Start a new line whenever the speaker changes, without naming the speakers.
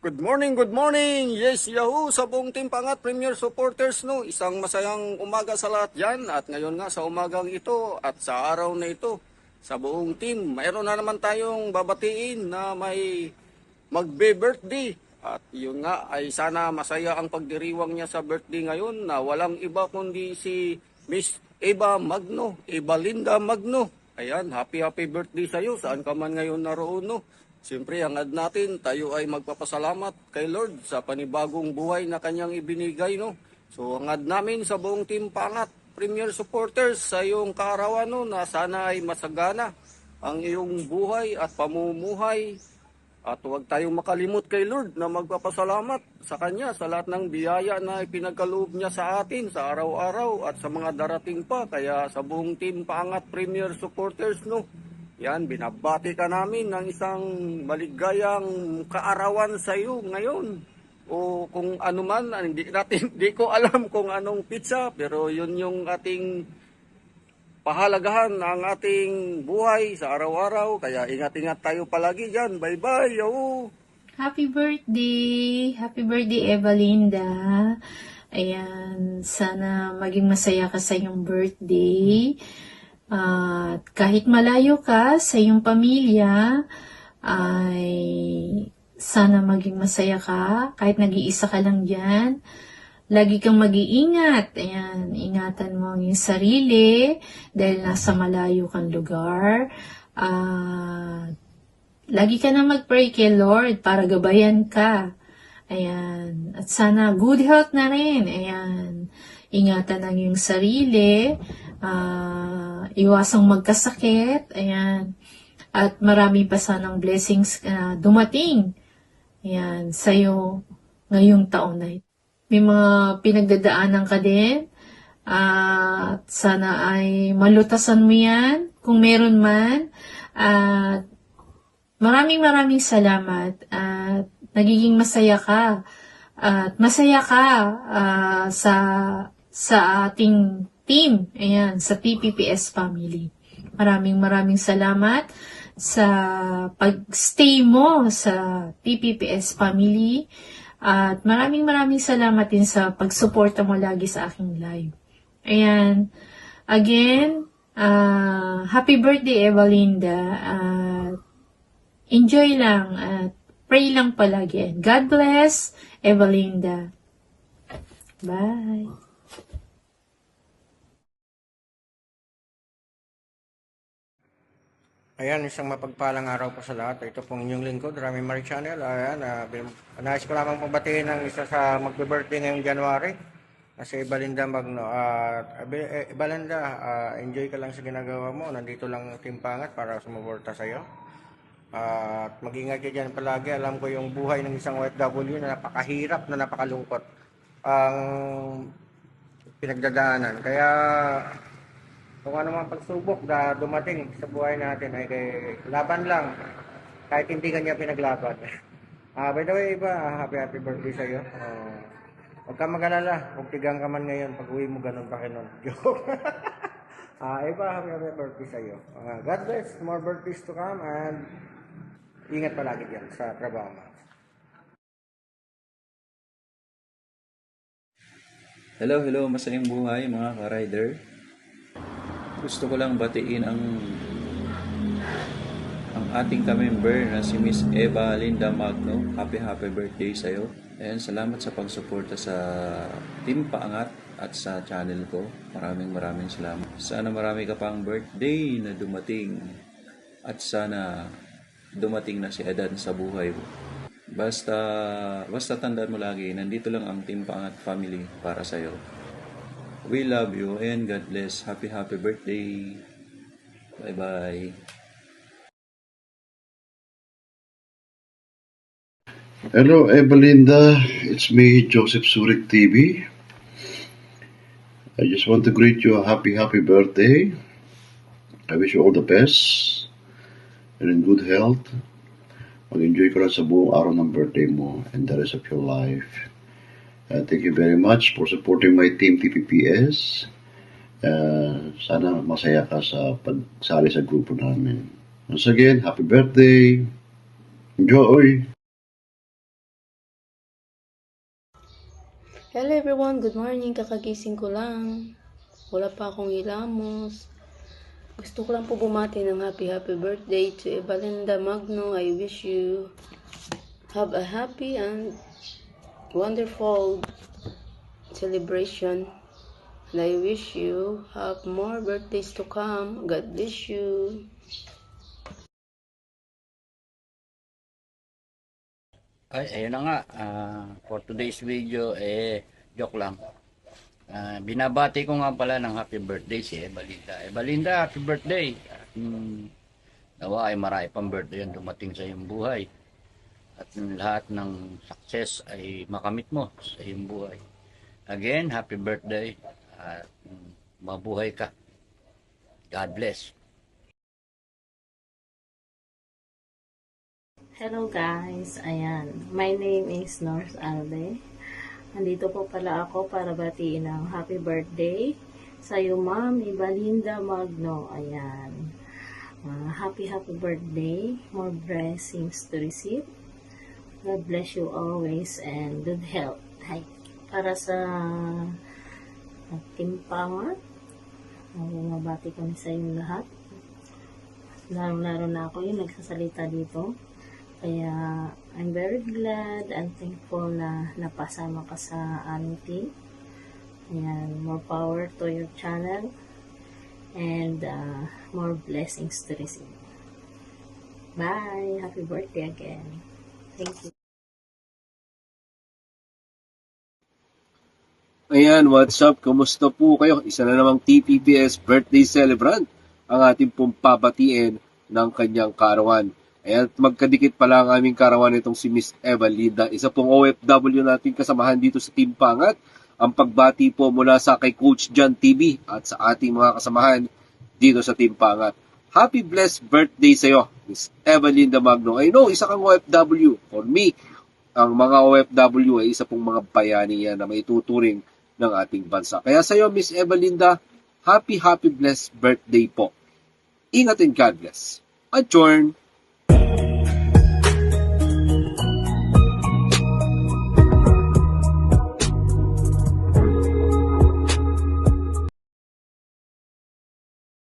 Good morning, good morning! Yes, Yahoo! Sa buong Team Pangat Premier Supporters, no? Isang masayang umaga sa lahat yan. At ngayon nga sa umagang ito at sa araw na ito, sa buong team, mayroon na naman tayong babatiin na may magbe-birthday. At yun nga ay sana masaya ang pagdiriwang niya sa birthday ngayon na walang iba kundi si Miss Eva Magno, Eva Linda Magno. Ayan, happy birthday sa iyo. Saan ka man ngayon naroon, no? Siyempre, hangad natin, tayo ay magpapasalamat kay Lord sa panibagong buhay na kanyang ibinigay, no? So, hangad namin sa buong Team Pangat Premier Supporters sa iyong kaarawan, no, na sana ay masagana ang iyong buhay at pamumuhay. At huwag tayong makalimot kay Lord na magpapasalamat sa Kanya sa lahat ng biyaya na ipinagkaloob niya sa atin sa araw-araw at sa mga darating pa. Kaya sa buong Team Pangat Premier Supporters, no, yan, binabati ka namin ng isang maligayang kaarawan sa iyo ngayon. O kung ano man, hindi ko alam kung anong pizza, pero yun yung ating pahalagahan ng ating buhay sa araw-araw. Kaya ingat-ingat tayo palagi dyan. Bye-bye, yo!
Happy birthday! Happy birthday, Evalinda! Ayan, sana maging masaya ka sa iyong birthday. At kahit malayo ka sa iyong pamilya, ay sana maging masaya ka. Kahit nag-iisa ka lang dyan, lagi kang mag-iingat. Ayan, ingatan mo ang iyong sarili dahil nasa malayo kang lugar. Lagi ka na mag-pray kay Lord para gabayan ka. Ayan, at sana good health na rin. Ayan, ingatan ang iyong sarili. Iwasang magkasakit, ayan, at marami pa sanang blessings dumating, ayan, sa'yo ngayong taon na ito. May mga pinagdadaanan ka din, at sana ay malutasan mo yan, kung meron man, at maraming salamat, at nagiging masaya ka, at masaya ka sa ating team, ayan, sa PPPS family. Maraming salamat sa pag-stay mo sa PPPS family at maraming salamat din sa pag-suporta mo lagi sa aking live. Ayan, again, happy birthday, Evalinda. Enjoy lang at pray lang palagi. God bless, Evalinda. Bye.
Ayan, isang mapagpalang araw po sa lahat. Ito pong inyong lingkod, Rami Marie Channel. Ayan, nais ko lamang pabatiin ng isa sa magbe-birthday ngayong January. Kasi Ibalinda Magno. Ibalinda, enjoy ka lang sa ginagawa mo. Nandito lang Team Pangat para sumuporta sa iyo. At mag-ingat ka dyan palagi. Alam ko yung buhay ng isang OFW na napakahirap, na napakalungkot ang pinagdadaanan. Kaya kung ano mga pagsubok na dumating sa buhay natin ay laban lang, kahit hindi kanya pinaglaban. By the way, Iba, happy birthday sa iyo. Huwag ka mag-alala, huwag tigang ka man ngayon, pag uwi mo ganun pa kinon. Joke. Iba, happy birthday sa iyo. God bless, more birthdays to come, and ingat palagi dyan sa trabaho mo.
Hello, masayang buhay mga ka-rider. Gusto ko lang batiin ang ating ka-member na si Miss Eva Linda Magno. Happy birthday sa iyo. And salamat sa pagsuporta sa Team Paangat at sa channel ko. Maraming salamat. Sana marami ka pang birthday na dumating. At sana dumating na si Edan sa buhay mo. Basta tandaan mo lagi, nandito lang ang Team Paangat family para sa iyo. We love you and God bless. Happy birthday. Bye-bye.
Hello, Evalinda. It's me, Joseph Surik TV. I just want to greet you a happy birthday. I wish you all the best and in good health. Mag-enjoy ka lang sa buong araw ng birthday mo and the rest of your life. Thank you very much for supporting my team PPPS. Sana masaya ka sa pagsali sa grupo namin. Once again, happy birthday. Enjoy!
Hello everyone, good morning. Kakagising ko lang. Wala pa akong hilamos. Gusto ko lang po bumati ng happy birthday to Evalinda Magno. I wish you have a happy and wonderful celebration. And I wish you have more birthdays to come. God bless you.
Ay, ayun na nga. For today's video, joke lang. Binabati ko nga pala ng happy birthday si Evalinda. Evalinda, happy birthday. Nawa ay marami pang birthday ang dumating sa iyong buhay. At lahat ng success ay makamit mo sa iyong buhay. Again, happy birthday. At mabuhay ka. God bless.
Hello guys, ayan, my name is North Alde. Nandito po pala ako para batiin ng happy birthday sa iyo Ma'am Evalinda Magno. Ayan, happy birthday, more blessings to receive. God bless you always and good health. Hi. Para sa timpangan, mabati kami sa inyong lahat. Laro-laro na ako yung nagsasalita dito. Kaya, I'm very glad and thankful na napasama ka sa aming team. Ayan, more power to your channel and more blessings to receive. Bye! Happy birthday again. Thank you.
Ayan, what's up? Kumusta po kayo? Isa na namang TPPS birthday celebrant ang ating pong pabatiin ng kanyang karawan. Ayan, magkadikit pala ang aming karawan itong si Miss Evalinda. Isa pong OFW natin kasamahan dito sa Team Pangat. Ang pagbati po mula sa kay Coach John TV at sa ating mga kasamahan dito sa Team Pangat. Happy blessed birthday sa iyo, Miss Evalinda Magno. I know, isa kang OFW. For me, ang mga OFW ay isa pong mga bayani yan na maituturing ng ating bansa. Kaya sa iyo, Miss Evalinda, happy blessed birthday po. Ingat and God bless. Adjourn!